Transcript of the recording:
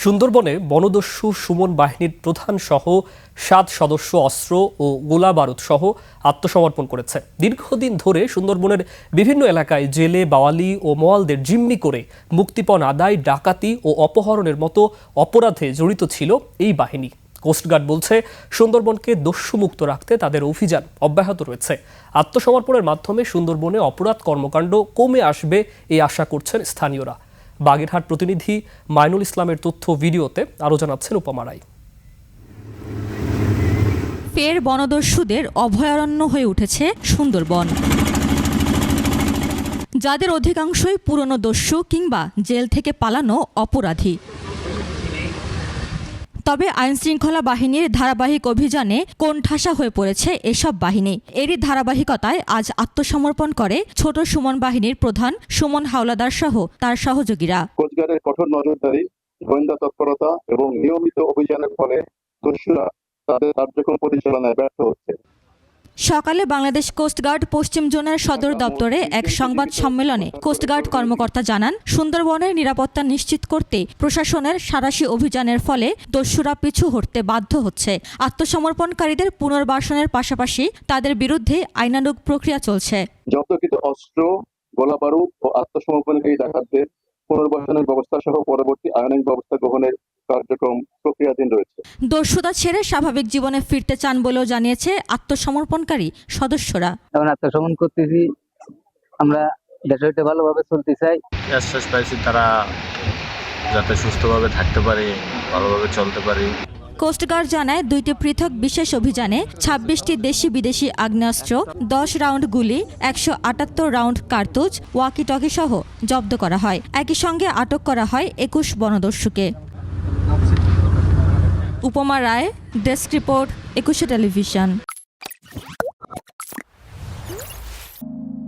সুন্দরবনে বনদস্যু সুমন বাহিনীর প্রধান সহ ৭ সদস্য অস্ত্র ও গোলা বারুদ সহ আত্মসমর্পণ করেছে। দীর্ঘদিন ধরে সুন্দরবনের বিভিন্ন এলাকায় জেলে, বাওয়ালি ও মোয়ালদের জিম্মি করে মুক্তিপণ আদায়, ডাকাতি ও অপহরণের মতো অপরাধে জড়িত ছিল এই বাহিনী। কোস্টগার্ড বলছে, সুন্দরবনকে দস্যুমুক্ত রাখতে তাদের অভিযান অব্যাহত রয়েছে। আত্মসমর্পণের মাধ্যমে সুন্দরবনে অপরাধ কর্মকাণ্ড কমে আসবে এই আশা করছেন স্থানীয়রা। বাগেরহাট প্রতিনিধি মাইনুল ইসলামের তথ্য ভিডিওতে আরও জানাচ্ছেন উপমা রায়। ফের বনদস্যুদের অভয়ারণ্য হয়ে উঠেছে সুন্দরবন, যাদের অধিকাংশই পুরনো দস্যু কিংবা জেল থেকে পালানো অপরাধী। তবে আইনশৃঙ্খলা বাহিনীর ধারাবাহিক অভিযানে কোণঠাসা হয়ে পড়েছে এসব বাহিনী। এরই ধারাবাহিকতায় আজ আত্মসমর্পণ করে ছোট সুমন বাহিনীর প্রধান সুমন হাওলাদার সহ তার সহযোগীরা। কোস্টগার্ডের কঠোর নজরদারি, গোয়েন্দা তৎপরতা এবং নিয়মিত অভিযানের ফলে দস্যুরা তাদের কার্যক্রম পরিচালনায় ব্যর্থ হচ্ছে। সকালে বাংলাদেশ কোস্টগার্ড পশ্চিম জোনের সদর দপ্তরে এক সংবাদ সম্মেলনে কোস্টগার্ড কর্মকর্তা জানান, সুন্দরবনের নিরাপত্তা নিশ্চিত করতে প্রশাসনের সাঁড়াশি অভিযানের ফলে দস্যুরা পিছু হটতে বাধ্য হচ্ছে। আত্মসমর্পণকারীদের পুনর্বাসনের পাশাপাশি তাদের বিরুদ্ধে আইনানুগ প্রক্রিয়া চলছে। জব্দকৃত অস্ত্র, গোলা বারুদ ও আত্মসমর্পণকারী ডাকাতদের পুনর্বাসনের ব্যবস্থা সহ পরবর্তী আইনানুগ ব্যবস্থা গ্রহণের কার্যক্রম প্রক্রিয়াধীন রয়েছে। দস্যুতা ছেড়ে স্বাভাবিক জীবনে ফিরতে চান বলেও জানিয়েছে আত্মসমর্পণকারী সদস্যরা। এখন আত্মসমর্পণ করতেছি, আমরা দেশে ভালোভাবে চলতে চাই। আশ্বাস পাইছি তারা যাতে সুস্থভাবে থাকতে পারে, ভালোভাবে চলতে পারে। কোস্টগার্ড জানায়, 2টি পৃথক বিশেষ অভিযানে 26টি দেশি বিদেশি আগ্নেয়াস্ত্র, 10 রাউন্ড গুলি, 178 রাউন্ড কার্তুজ, ওয়াকি টকি সহ জব্দ করা হয়। একই সঙ্গে আটক করা হয় 21 বনদস্যুকে। উপমা রায়, ডেস্ক রিপোর্ট, 21 টেলিভিশন।